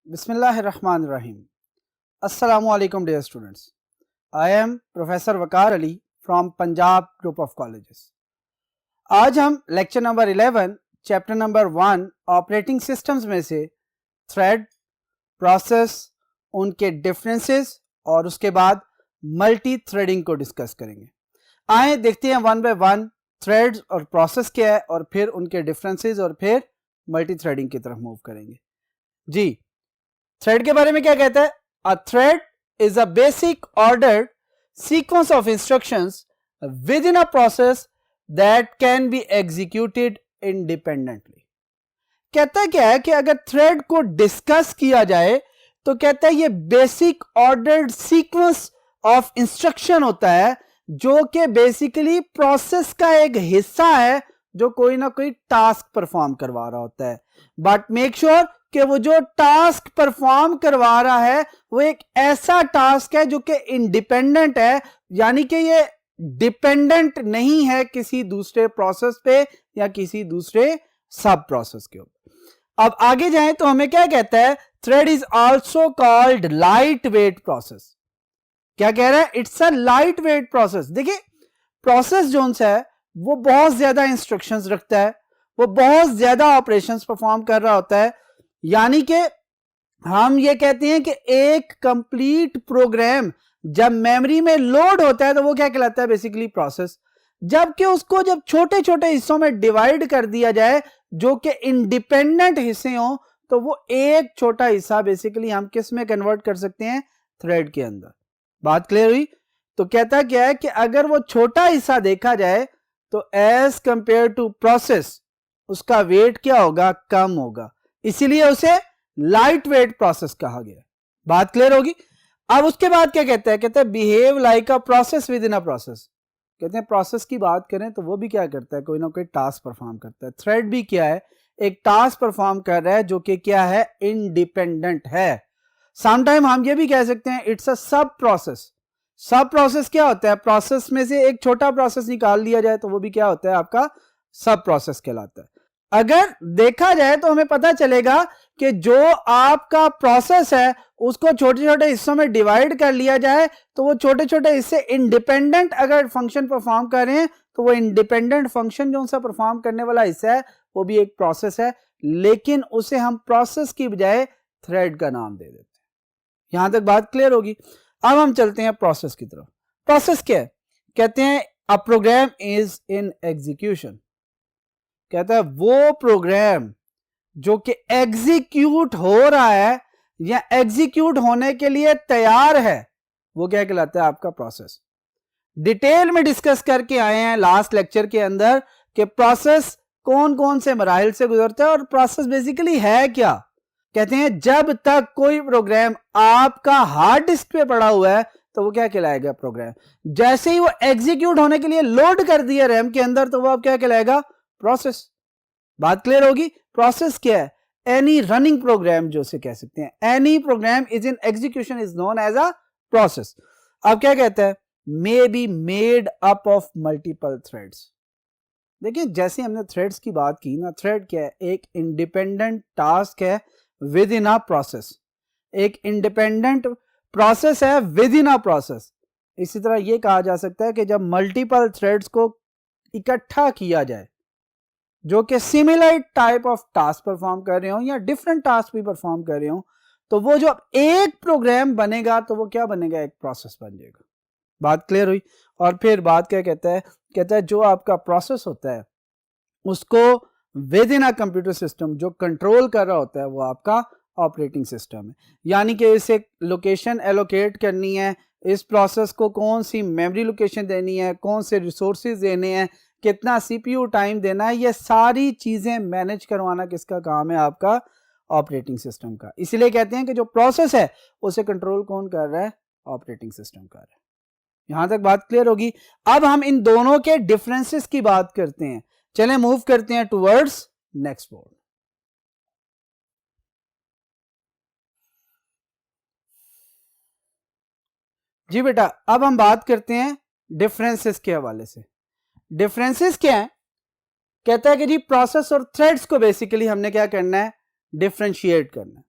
बिस्मिल्लाहिर्रहमानिर्रहीम। अस्सलामुअलैकुम dear students. I am professor Waqar Ali from Punjab group of colleges. आज हम lecture number 11 chapter number 1 operating systems में से थ्रेड, प्रोसेस, उनके डिफरेंसेस और उसके बाद मल्टी थ्रेडिंग को डिस्कस करेंगे। आए देखते हैं वन बाय वन थ्रेड्स और प्रोसेस क्या है और फिर उनके डिफरेंसेस और फिर मल्टी थ्रेडिंग की तरफ मूव करेंगे। जी, थ्रेड के बारे में क्या कहता है? A thread is a basic ordered sequence of instructions within a process that can be executed independently. कहता क्या है कि अगर थ्रेड को डिस्कस किया जाए तो कहता है ये basic ordered sequence of instruction होता है जो कि बेसिकली प्रोसेस का एक हिस्सा है जो कोई ना कोई टास्क परफॉर्म करवा रहा होता है। बट मेक श्योर कि वो जो टास्क परफॉर्म करवा रहा है वो एक ऐसा टास्क है जो कि इंडिपेंडेंट है, यानी कि ये डिपेंडेंट नहीं है किसी दूसरे प्रोसेस पे या किसी दूसरे सब प्रोसेस के ऊपर। अब आगे जाएं तो हमें क्या कहता है? Thread is also called light weight process. क्या कह रहा है? It's a light weight process. देखिए, प्रोसेस जोन है वो बहुत ज्यादा इंस्ट्रक्शंस रखता है, वो बहुत ज्यादा ऑपरेशंस परफॉर्म कर रहा होता है, यानी कि हम ये कहते हैं कि एक कंप्लीट प्रोग्राम जब मेमोरी में लोड होता है तो वो क्या कहलाता है? Basically process. जबकि उसको जब छोटे छोटे हिस्सों में डिवाइड कर दिया जाए जो कि इंडिपेंडेंट हिस्से हों तो वो एक छोटा हिस्सा बेसिकली हम किस में कन्वर्ट कर सकते हैं? थ्रेड के अंदर। बात क्लियर हुई? तो कहता क्या है कि अगर वो छोटा हिस्सा देखा जाए तो एज कंपेयर टू प्रोसेस उसका वेट क्या होगा? कम होगा, इसीलिए उसे लाइट वेट प्रोसेस कहा गया। बात क्लियर होगी? अब उसके बाद क्या कहता है? कहता है behave like a process with in a process. कहते हैं प्रोसेस की बात करें तो वो भी क्या करता है? कोई ना कोई टास्क परफॉर्म करता है। थ्रेड भी क्या है? एक टास्क परफॉर्म कर रहा है जो कि क्या है? इंडिपेंडेंट है। समटाइम हम ये भी कह सकते हैं इट्स अ सब प्रोसेस। सब प्रोसेस क्या होता है? प्रोसेस में से एक छोटा प्रोसेस निकाल लिया जाए तो वो भी क्या होता है? आपका सब प्रोसेस कहलाता है। अगर देखा जाए तो हमें पता चलेगा कि जो आपका प्रोसेस है उसको छोटे छोटे हिस्सों में डिवाइड कर लिया जाए तो वो छोटे छोटे हिस्से इंडिपेंडेंट अगर फंक्शन परफॉर्म कर रहे हैं तो वो इंडिपेंडेंट फंक्शन जो सा परफॉर्म करने वाला हिस्सा है वो भी एक प्रोसेस है, लेकिन उसे हम प्रोसेस की बजाय थ्रेड का नाम दे देते हैं। यहां तक बात क्लियर होगी? अब हम चलते हैं प्रोसेस की तरफ। प्रोसेस क्या है? कहते हैं अ प्रोग्राम इज इन एग्जीक्यूशन। कहता है वो प्रोग्राम जो कि एग्जीक्यूट हो रहा है या एग्जीक्यूट होने के लिए तैयार है वो क्या कहलाता है? आपका प्रोसेस। डिटेल में डिस्कस करके आए हैं लास्ट लेक्चर के अंदर कि प्रोसेस कौन कौन से मराहिल से गुजरता है और प्रोसेस बेसिकली है क्या। कहते हैं जब तक कोई प्रोग्राम आपका हार्ड डिस्क पे पड़ा हुआ है तो वो क्या कहलाएगा? प्रोग्राम। जैसे ही वो एग्जीक्यूट होने के लिए लोड कर दिया रैम के अंदर तो वो अब क्या कहलाएगा? प्रोसेस। बात क्लियर होगी? प्रोसेस क्या है? एनी रनिंग प्रोग्राम जो से कह सकते हैं, any program is in execution is known as a process. अब क्या कहता है? May be made up of multiple threads. देखिए, जैसे हमने थ्रेड्स की बात की ना, थ्रेड क्या है? एक इंडिपेंडेंट टास्क है विद इन अ प्रोसेस। एक इंडिपेंडेंट प्रोसेस है विद इन अ प्रोसेस। इसी तरह यह कहा जा सकता है कि जब मल्टीपल थ्रेड्स को इकट्ठा किया जाए जो कि similar type of task perform कर रहे हो या डिफरेंट टास्क भी परफॉर्म कर रहे हो तो वो जो एक प्रोग्राम बनेगा तो वो क्या बनेगा? एक प्रोसेस बन जाएगा। बात क्लियर हुई? और फिर बात क्या कहता है? कहता है जो आपका प्रोसेस होता है उसको with in a computer system जो कंट्रोल कर रहा होता है वो आपका ऑपरेटिंग सिस्टम है। यानी कि इसे लोकेशन एलोकेट करनी है, इस प्रोसेस को कौन सी मेमोरी लोकेशन देनी है, कौन से रिसोर्सेज देने हैं, कितना सीपीयू टाइम देना है, ये सारी चीजें मैनेज करवाना किसका काम है? आपका ऑपरेटिंग सिस्टम का। इसलिए कहते हैं कि जो प्रोसेस है उसे कंट्रोल कौन कर रहा है? ऑपरेटिंग सिस्टम कर रहा है। यहां तक बात क्लियर होगी? अब हम इन दोनों के डिफरेंसेस की बात करते हैं। चलें मूव करते हैं टुवर्ड्स नेक्स्ट बोर्ड। जी बेटा, अब हम बात करते हैं डिफरेंसेस के हवाले से। डिफरेंसेस क्या है? कहता है कि जी प्रोसेस और थ्रेड्स को बेसिकली हमने क्या करना है? डिफरेंशिएट करना है।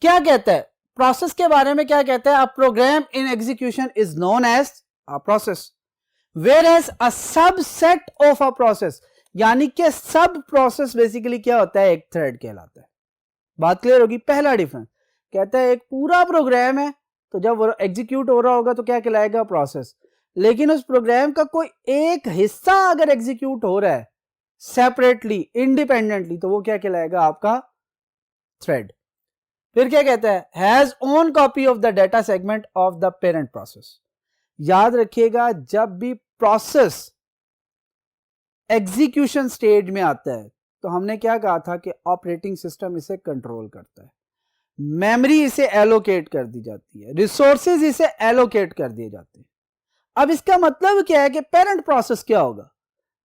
क्या कहता है प्रोसेस के बारे में, क्या कहता है, a program in execution is known as a process, whereas a subset of a process, यानी कि सब प्रोसेस बेसिकली क्या होता है, एक थ्रेड कहलाता है। बात क्लियर होगी। पहला डिफरेंस कहता है एक पूरा प्रोग्राम है तो जब वो एग्जीक्यूट हो रहा होगा तो क्या कहलाएगा, प्रोसेस। लेकिन उस प्रोग्राम का कोई एक हिस्सा अगर एग्जीक्यूट हो रहा है सेपरेटली, इंडिपेंडेंटली, तो वो क्या कहलाएगा, आपका थ्रेड। फिर क्या कहता है, has own copy of the data segment of the parent process. याद रखिएगा जब भी प्रोसेस एग्जीक्यूशन स्टेज में आता है तो हमने क्या कहा था कि ऑपरेटिंग सिस्टम इसे कंट्रोल करता है, मेमोरी इसे एलोकेट कर दी जाती है, रिसोर्सेज इसे एलोकेट कर दिए जाते हैं। अब इसका मतलब क्या है कि पेरेंट प्रोसेस क्या होगा,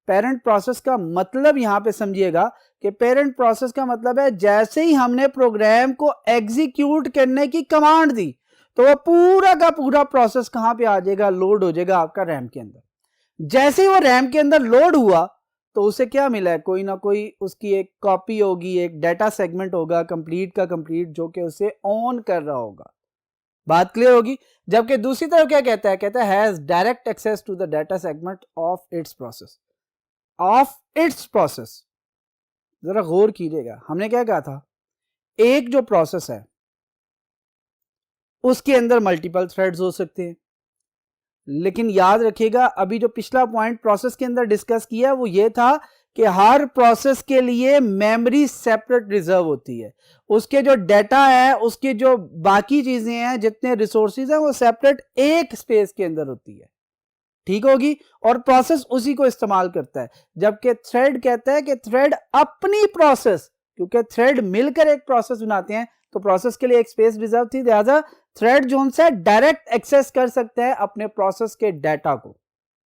पेरेंट प्रोसेस का मतलब यहां पे समझिएगा कि पेरेंट प्रोसेस का मतलब है जैसे ही हमने प्रोग्राम को एग्जीक्यूट करने की कमांड दी तो वो पूरा का पूरा प्रोसेस कहां पे आ जाएगा, लोड हो जाएगा आपका रैम के अंदर। जैसे ही वो रैम के अंदर लोड हुआ तो उसे क्या मिला है, कोई ना कोई उसकी एक कॉपी होगी, एक डाटा सेगमेंट होगा कंप्लीट का कंप्लीट, जो कि उसे ऑन कर रहा होगा। बात क्लियर होगी। जबकि दूसरी तरफ क्या कहता है, कहता है has direct access to the data segment of its process, of its process. जरा गौर कीजिएगा, हमने क्या कहा था, एक जो प्रोसेस है उसके अंदर मल्टीपल थ्रेड्स हो सकते हैं, लेकिन याद रखिएगा अभी जो पिछला पॉइंट प्रोसेस के अंदर डिस्कस किया वो ये था कि हर प्रोसेस के लिए मेमोरी सेपरेट रिजर्व होती है, उसके जो डाटा है, उसके जो बाकी चीजें हैं, जितने रिसोर्सेज हैं, वो सेपरेट एक स्पेस के अंदर होती है, ठीक होगी, और प्रोसेस उसी को इस्तेमाल करता है। जबकि थ्रेड कहता है कि थ्रेड अपनी प्रोसेस, क्योंकि थ्रेड मिलकर एक प्रोसेस बनाते हैं तो प्रोसेस के लिए एक स्पेस रिजर्व थी, लिहाजा थ्रेड जो है डायरेक्ट एक्सेस कर सकते हैं अपने प्रोसेस के डाटा को।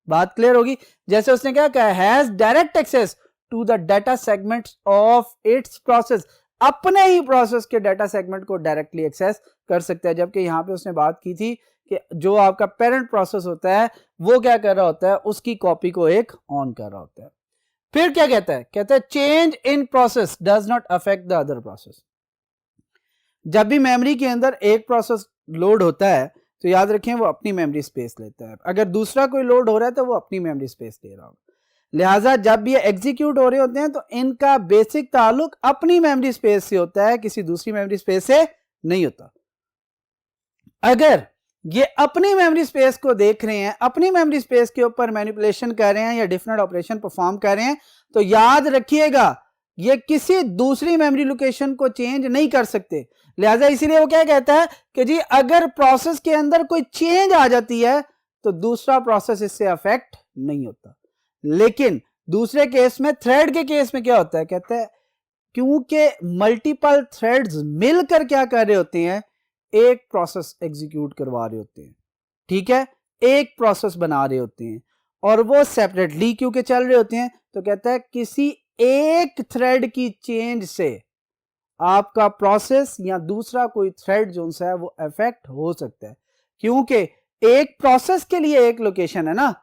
बात क्लियर होगी। जैसे उसने क्या कहा, has direct access to the data segments of its process, अपने ही प्रोसेस के डाटा सेगमेंट को डायरेक्टली एक्सेस कर सकता है। जबकि यहां पे उसने बात की थी कि जो आपका पेरेंट प्रोसेस होता है वो क्या कर रहा होता है, उसकी कॉपी को एक ऑन कर रहा होता है। फिर क्या कहता है, कहता है change in process does not affect the other process. जब भी मेमोरी के अंदर एक प्रोसेस लोड होता है तो याद रखें वो अपनी मेमोरी स्पेस लेता है, अगर दूसरा कोई लोड हो रहा है तो वो अपनी मेमोरी स्पेस ले रहा होगा। लिहाजा जब भी ये एग्जीक्यूट हो रहे होते हैं तो इनका बेसिक ताल्लुक अपनी मेमोरी स्पेस से होता है, किसी दूसरी मेमोरी स्पेस से नहीं होता। अगर ये अपनी मेमोरी स्पेस को देख रहे हैं, अपनी मेमोरी स्पेस के ऊपर मैनिपुलेशन कर रहे हैं या डिफरेंट ऑपरेशन परफॉर्म कर रहे हैं, तो याद रखिएगा ये किसी दूसरी मेमोरी लोकेशन को चेंज नहीं कर सकते। लिहाजा इसीलिए वो क्या कहता है कि जी अगर प्रोसेस के अंदर कोई चेंज आ जाती है तो दूसरा प्रोसेस इससे अफेक्ट नहीं होता। लेकिन दूसरे केस में, थ्रेड के केस में क्या होता है, कहता है क्योंकि मल्टीपल थ्रेड्स मिलकर क्या कर रहे होते हैं, एक प्रोसेस एग्जीक्यूट करवा रहे होते हैं, ठीक है, एक प्रोसेस बना रहे होते हैं और वो सेपरेटली क्योंकि चल रहे होते हैं, तो कहता है किसी एक थ्रेड की चेंज से आपका प्रोसेस या दूसरा कोई थ्रेड जो है वो अफेक्ट हो सकता है, क्योंकि एक प्रोसेस के लिए एक लोकेशन है ना,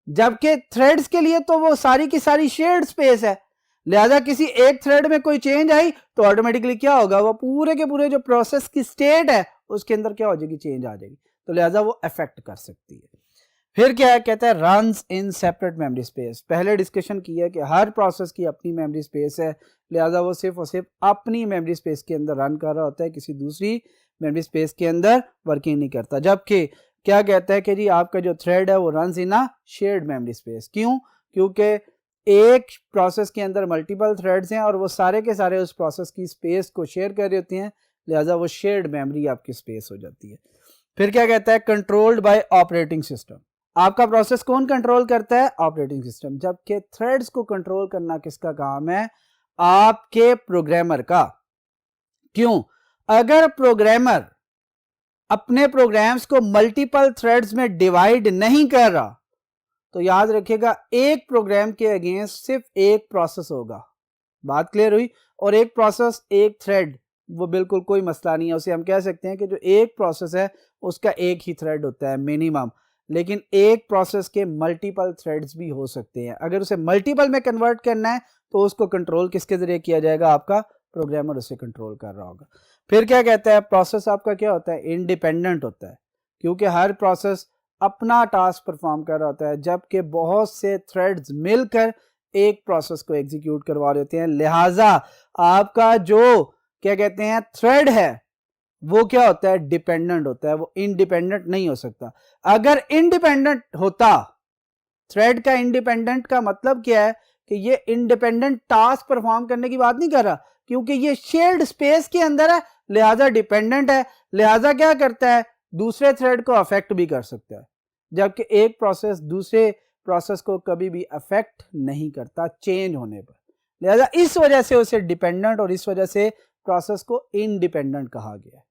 जबकि थ्रेड्स के लिए तो वो सारी की सारी शेयर्ड स्पेस है। लिहाजा किसी एक थ्रेड में कोई चेंज आई तो ऑटोमेटिकली क्या होगा, वो पूरे के पूरे जो प्रोसेस की स्टेट है उसके अंदर क्या हो जाएगी, चेंज आ जाएगी, तो लिहाजा वो अफेक्ट कर सकती है। फिर क्या है, कहता है runs in separate memory space. पहले डिस्कशन किया है कि हर प्रोसेस की अपनी मेमोरी स्पेस है, लिहाजा वो सिर्फ और सिर्फ अपनी मेमोरी स्पेस के अंदर रन कर रहा होता है, किसी दूसरी मेमोरी स्पेस के अंदर वर्किंग नहीं करता। जबकि क्या कहता है कि जी आपका जो थ्रेड है वो runs in a shared memory space. क्यों, क्योंकि एक प्रोसेस के अंदर मल्टीपल थ्रेड्स हैं और वो सारे के सारे उस प्रोसेस की स्पेस को शेयर कर रहे होते हैं, लिहाजा वो शेयर्ड मेमोरी आपकी स्पेस हो जाती है। फिर क्या कहता है, कंट्रोल्ड बाय ऑपरेटिंग सिस्टम। आपका प्रोसेस कौन कंट्रोल करता है, ऑपरेटिंग सिस्टम। जबकि थ्रेड्स को कंट्रोल करना किसका काम है, आपके प्रोग्रामर का। क्यों, अगर प्रोग्रामर अपने प्रोग्राम्स को मल्टीपल थ्रेड्स में डिवाइड नहीं कर रहा तो याद रखिएगा एक प्रोग्राम के अगेंस्ट सिर्फ एक प्रोसेस होगा। बात क्लियर हुई। और एक प्रोसेस, एक थ्रेड, वो बिल्कुल कोई मसला नहीं है, उसे हम कह सकते हैं कि जो एक प्रोसेस है उसका एक ही थ्रेड होता है मिनिमम, लेकिन एक प्रोसेस के मल्टीपल थ्रेड्स भी हो सकते हैं। अगर उसे मल्टीपल में कन्वर्ट करना है तो उसको कंट्रोल किसके जरिए किया जाएगा, आपका प्रोग्रामर उसे कंट्रोल कर रहा होगा। फिर क्या कहता है, प्रोसेस आपका क्या होता है, इंडिपेंडेंट होता है, क्योंकि हर प्रोसेस अपना टास्क परफॉर्म कर रहा होता है, जबकि बहुत से थ्रेड्स मिलकर एक प्रोसेस को एग्जीक्यूट करवा रहे होते हैं। लिहाजा आपका जो क्या कहते हैं थ्रेड है वो क्या होता है, डिपेंडेंट होता है, वो इंडिपेंडेंट नहीं हो सकता। अगर इंडिपेंडेंट होता, थ्रेड का इंडिपेंडेंट का मतलब क्या है कि ये इंडिपेंडेंट टास्क परफॉर्म करने की बात नहीं कर रहा, क्योंकि ये शेयर्ड स्पेस के अंदर है, लिहाजा डिपेंडेंट है, लिहाजा क्या करता है, दूसरे थ्रेड को अफेक्ट भी कर सकता है, जबकि एक प्रोसेस दूसरे प्रोसेस को कभी भी अफेक्ट नहीं करता चेंज होने पर। लिहाजा इस वजह से उसे डिपेंडेंट और इस वजह से प्रोसेस को इंडिपेंडेंट कहा गया है।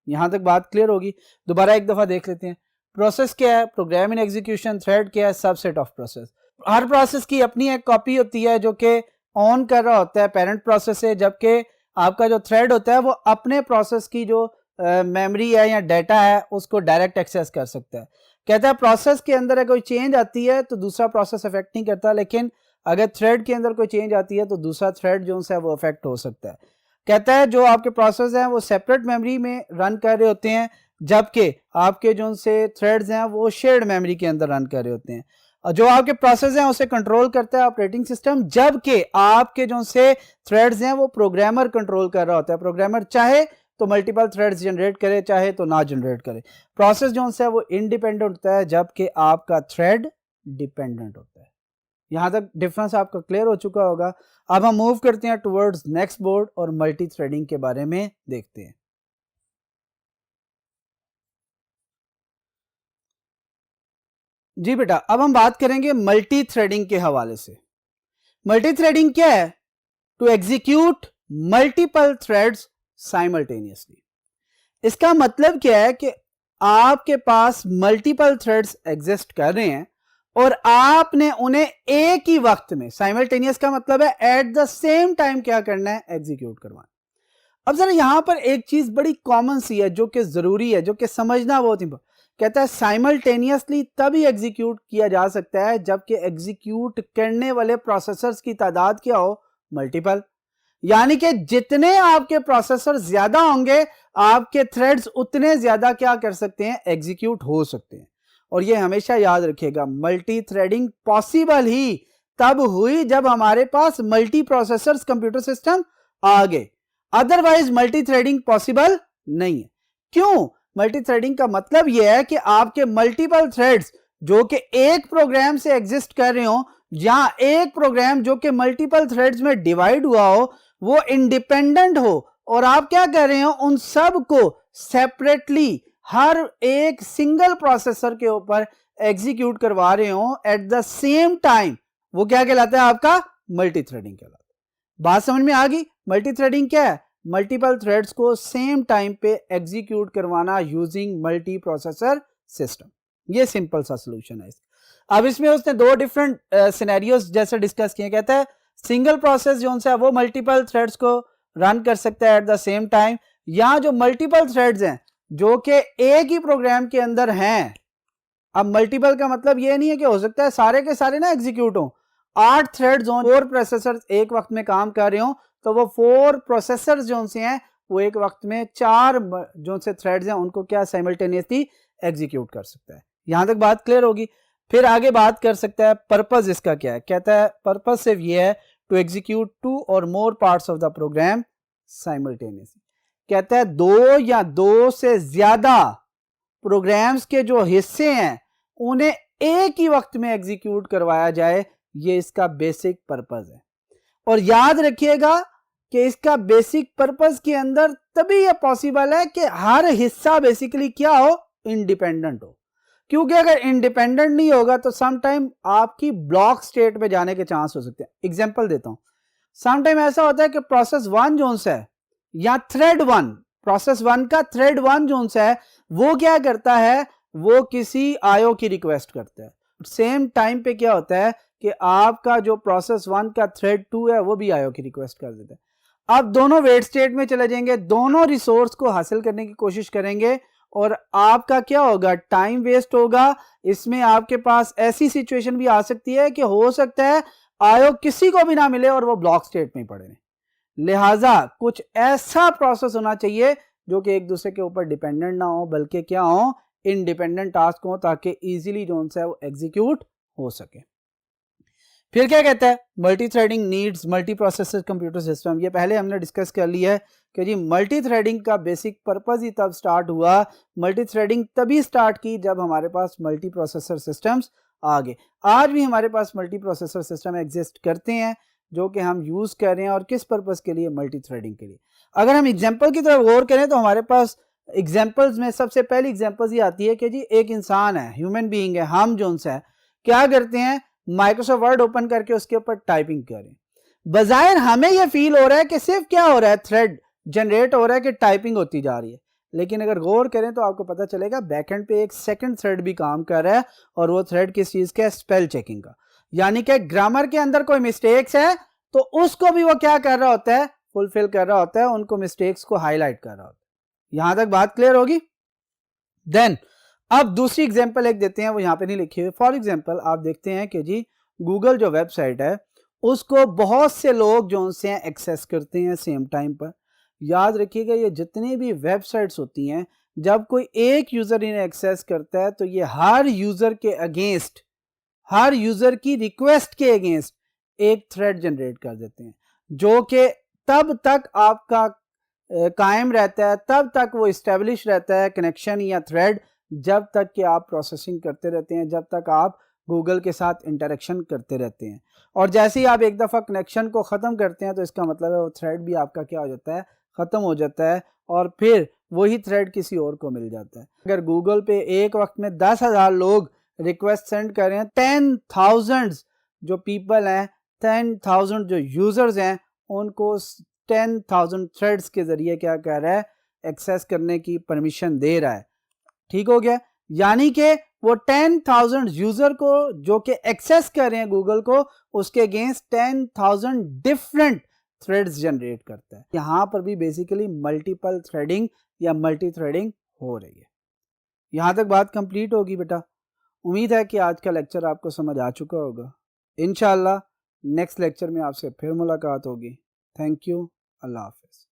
यहां तक बात क्लियर होगी। दोबारा एक दफा देख लेते हैं। प्रोसेस क्या है, प्रोग्राम इन एग्जीक्यूशन, थ्रेड क्या है, subset of process. Her process की अपनी एक कॉपी होती है जो कि ऑन कर रहा होता है पेरेंट प्रोसेस से, जबकि आपका जो थ्रेड होता है वो अपने प्रोसेस की जो मेमोरी है या डाटा है उसको डायरेक्ट एक्सेस कर सकता है। कहता है प्रोसेस के अंदर कोई चेंज आती है तो दूसरा प्रोसेस अफेक्ट नहीं करता, लेकिन अगर थ्रेड के अंदर कोई चेंज आती है तो दूसरा थ्रेड जो है वो अफेक्ट हो सकता है। कहता है जो आपके प्रोसेस हैं वो सेपरेट मेमोरी में रन कर रहे होते हैं, जबकि आपके जो से थ्रेड्स हैं वो शेयर्ड मेमोरी के अंदर रन कर रहे होते हैं। और जो आपके प्रोसेस हैं उसे कंट्रोल करता है ऑपरेटिंग सिस्टम, जबकि आपके जो से थ्रेड्स हैं वो प्रोग्रामर कंट्रोल कर रहा होता है। प्रोग्रामर चाहे तो मल्टीपल थ्रेड्स जनरेट करे, चाहे तो ना जनरेट करे। प्रोसेस जो है वो इंडिपेंडेंट होता है, जबकि आपका थ्रेड डिपेंडेंट होता है। यहां तक डिफरेंस आपका क्लियर हो चुका होगा। अब हम मूव करते हैं टुवर्ड्स नेक्स्ट बोर्ड और मल्टी थ्रेडिंग के बारे में देखते हैं। जी बेटा, अब हम बात करेंगे मल्टी थ्रेडिंग के हवाले से। मल्टी थ्रेडिंग क्या है, to execute multiple threads simultaneously. इसका मतलब क्या है कि आपके पास मल्टीपल थ्रेड्स एग्जिस्ट कर रहे हैं और आपने उन्हें एक ही वक्त में, साइमल्टेनियस का मतलब है एट द सेम टाइम क्या करना है, एग्जीक्यूट करवाना। अब जरा यहां पर एक चीज बड़ी कॉमन सी है जो कि जरूरी है, जो कि समझना बहुत इंपॉर्टेंट। कहता है साइमल्टेनियसली तभी एग्जीक्यूट किया जा सकता है जबकि एग्जीक्यूट करने वाले प्रोसेसर्स की तादाद क्या हो, मल्टीपल। यानी कि जितने आपके प्रोसेसर ज्यादा होंगे आपके थ्रेड्स उतने ज्यादा क्या कर सकते हैं, एग्जीक्यूट हो सकते हैं। और ये हमेशा याद रखिएगा, मल्टी थ्रेडिंग पॉसिबल ही तब हुई जब हमारे पास मल्टी प्रोसेसर्स कंप्यूटर सिस्टम आ गए, अदरवाइज मल्टी थ्रेडिंग पॉसिबल नहीं है। क्यों? मल्टी थ्रेडिंग का मतलब यह है कि आपके मल्टीपल थ्रेड्स जो कि एक प्रोग्राम से एग्जिस्ट कर रहे हो, या एक प्रोग्राम जो कि मल्टीपल थ्रेड्स में डिवाइड हुआ हो, वो इंडिपेंडेंट हो और आप क्या कर रहे हो, उन सब को सेपरेटली हर एक सिंगल प्रोसेसर के ऊपर एग्जीक्यूट करवा रहे हो एट द सेम टाइम, वो क्या कहलाता है, आपका मल्टी थ्रेडिंग कहलाता है। बात समझ में आ गई? मल्टी थ्रेडिंग क्या है, मल्टीपल थ्रेड्स को सेम टाइम पे एग्जीक्यूट करवाना यूजिंग मल्टी प्रोसेसर सिस्टम। ये सिंपल सा सोल्यूशन है इसका। अब इसमें उसने दो डिफरेंट सिनेरियोस जैसे डिस्कस किए। कहता है सिंगल प्रोसेस जो है वो मल्टीपल थ्रेड्स को रन कर सकता है एट द सेम टाइम, या जो मल्टीपल थ्रेड्स हैं जो कि एक ही प्रोग्राम के अंदर हैं। अब मल्टीपल का मतलब ये नहीं है कि हो सकता है सारे के सारे ना एग्जीक्यूट हो, 8 थ्रेड्स हो, 4 प्रोसेसर एक वक्त में काम कर रहे हो, तो वो 4 प्रोसेसर जो से हैं वो एक वक्त में 4 जो से थ्रेड्स हैं उनको क्या साइमल्टेनियसली एग्जीक्यूट कर सकता है। यहां तक बात क्लियर होगी। फिर आगे बात कर सकता है पर्पस इसका क्या है। कहता है पर्पस सिर्फ ये है टू एग्जीक्यूट 2 और more parts of the program simultaneously. कहता है 2 या 2 से ज्यादा प्रोग्राम्स के जो हिस्से हैं उन्हें एक ही वक्त में एग्जीक्यूट करवाया जाए, ये इसका बेसिक पर्पस है। और याद रखिएगा कि इसका बेसिक पर्पस के अंदर तभी यह पॉसिबल है कि हर हिस्सा बेसिकली क्या हो, इंडिपेंडेंट हो। क्योंकि अगर इंडिपेंडेंट नहीं होगा तो सम टाइम आपकी ब्लॉक स्टेट में जाने के चांस हो सकते हैं। एग्जांपल देता हूं, सम टाइम ऐसा होता है कि प्रोसेस 1 जो है या थ्रेड 1, प्रोसेस 1 का थ्रेड 1 जो है वो क्या करता है, वो किसी आईओ की रिक्वेस्ट करता है। सेम टाइम पे क्या होता है कि आपका जो प्रोसेस 1 का थ्रेड 2 है वो भी आईओ की रिक्वेस्ट कर देता है। अब दोनों वेट स्टेट में चले जाएंगे, दोनों रिसोर्स को हासिल करने की कोशिश करेंगे और आपका क्या होगा, टाइम वेस्ट होगा। इसमें आपके पास ऐसी सिचुएशन भी आ सकती है कि हो सकता है आईओ किसी को भी ना मिले और वो ब्लॉक स्टेट में पड़े रहे। लिहाजा कुछ ऐसा प्रोसेस होना चाहिए जो कि एक दूसरे के ऊपर डिपेंडेंट ना हो, बल्कि क्या हो, इंडिपेंडेंट टास्क हो, ताकि इजीली जो है वो एग्जीक्यूट हो सके। फिर क्या कहता है, multi threading needs multi processor computer system. ये पहले हमने डिस्कस कर लिया है कि जी मल्टी थ्रेडिंग का बेसिक पर्पस ही तब स्टार्ट हुआ, मल्टी थ्रेडिंग तभी स्टार्ट की जब हमारे पास मल्टी प्रोसेसर सिस्टम्स आ गए। आज भी हमारे पास मल्टी प्रोसेसर सिस्टम एग्जिस्ट करते हैं जो कि हम यूज़ कर रहे हैं, और किस पर्पस के लिए, मल्टी थ्रेडिंग के लिए। अगर हम एग्जाम्पल की तरफ गौर करें तो हमारे पास एग्जाम्पल्स में सबसे पहली एग्जाम्पल्स ये आती है कि जी एक इंसान है, ह्यूमन बीइंग है, हम जो है क्या करते हैं, माइक्रोसॉफ्ट वर्ड ओपन करके उसके ऊपर टाइपिंग करें। बजायर हमें यह फील हो रहा है कि सिर्फ क्या हो रहा है, थ्रेड जनरेट हो रहा है, कि टाइपिंग होती जा रही है। लेकिन अगर गौर करें तो आपको पता चलेगा बैकएंड पे एक सेकंड थ्रेड भी काम कर रहा है, और वो थ्रेड किस चीज का है, स्पेल चेकिंग का। यानी कि ग्रामर के अंदर कोई मिस्टेक्स है तो उसको भी वो क्या कर रहा होता है, फुलफिल कर रहा होता है, उनको मिस्टेक्स को हाईलाइट कर रहा होता है। यहां तक बात क्लियर होगी। देन अब दूसरी एग्जांपल एक देते हैं, वो यहां पे नहीं लिखी हुई। फॉर एग्जांपल आप देखते हैं कि जी गूगल जो वेबसाइट है उसको बहुत से लोग जो उनसे एक्सेस करते हैं सेम टाइम पर। याद रखिएगा, ये जितनी भी वेबसाइट्स होती हैं, जब कोई एक यूजर इन्हें एक्सेस करता है तो ये हर यूजर के अगेंस्ट, हर यूजर की रिक्वेस्ट के अगेंस्ट एक थ्रेड जनरेट कर देते हैं, जो कि तब तक आपका कायम रहता है, तब तक वो इस्टेब्लिश रहता है कनेक्शन या थ्रेड, जब तक कि आप प्रोसेसिंग करते रहते हैं, जब तक आप गूगल के साथ इंटरेक्शन करते रहते हैं। और जैसे ही आप एक दफ़ा कनेक्शन को ख़त्म करते हैं तो इसका मतलब है वो थ्रेड भी आपका क्या हो जाता है, ख़त्म हो जाता है, और फिर वही थ्रेड किसी और को मिल जाता है। अगर गूगल पे एक वक्त में 10,000 लोग रिक्वेस्ट सेंड कर रहे हैं, 10,000 जो पीपल हैं, 10,000 जो यूज़र्स हैं, उनको 10,000 थ्रेड्स के ज़रिए क्या कर रहा है, एक्सेस करने की परमिशन दे रहा है। ठीक हो गया। यानी कि वो 10,000 यूजर को जो कि एक्सेस कर रहे हैं गूगल को, उसके अगेंस्ट 10,000 डिफरेंट थ्रेड्स जनरेट करता है। यहां पर भी बेसिकली मल्टीपल थ्रेडिंग या मल्टी थ्रेडिंग हो रही है। यहां तक बात कंप्लीट होगी बेटा। उम्मीद है कि आज का लेक्चर आपको समझ आ चुका होगा। इंशाल्लाह नेक्स्ट लेक्चर में आपसे फिर मुलाकात होगी। Thank you. Allah Hafiz.